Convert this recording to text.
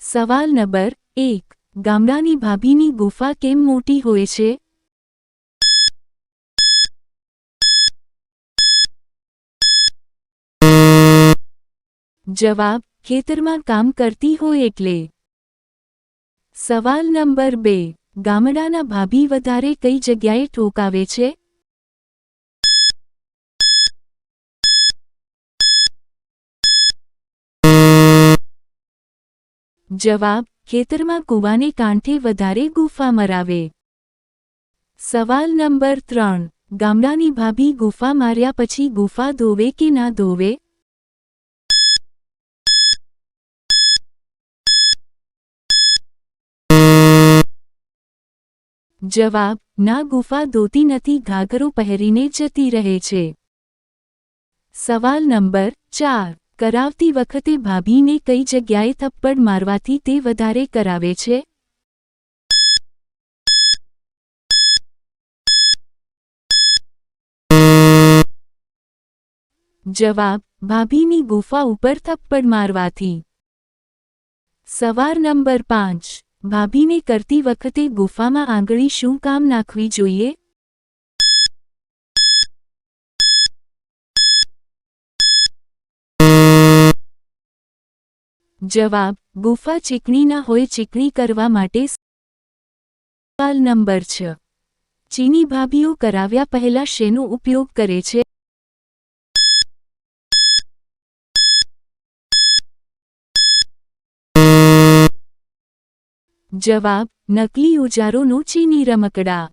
સવાલ નંબર 1. ગામડાની ભાભીની ગુફા કેમ મોટી હોય છે? જવાબ: ખેતરમાં કામ કરતી હોય એટલે. સવાલ નંબર 2. ગામડાના ભાભી વધારે કઈ જગ્યાએ ઠોકાવે છે? જવાબ: ખેતરમાં કૂવાને કાંઠે વધારે ગુફા મરાવે. સવાલ નંબર 3. ગામડાની ભાભી ગુફા માર્યા પછી ગુફા ધોવે કે ના ધોવે? જવાબ: ના, ગુફા ધોતી નથી, ઘાઘરો પહેરીને જતી રહે છે. સવાલ નંબર 4. કરાવતી વખતે ભાભીને કઈ જગ્યાએ થપ્પડ મારવાથી તે વધારે કરાવે છે? જવાબ: ભાભીની ગુફા ઉપર થપ્પડ મારવાથી. સવાલ નંબર 5. ભાભીને કરતી વખતે ગુફામાં આંગળી શું કામ નાખવી જોઈએ? જવાબ: ગુફા ચીકણી ના હોય, ચીકણી કરવા માટે. સવાલ નંબર 6. ચીની ભાભીઓ કરાવ્યા પહેલા શેનો ઉપયોગ કરે છે? જવાબ: નકલી ઓજારોનો ચીની રમકડા.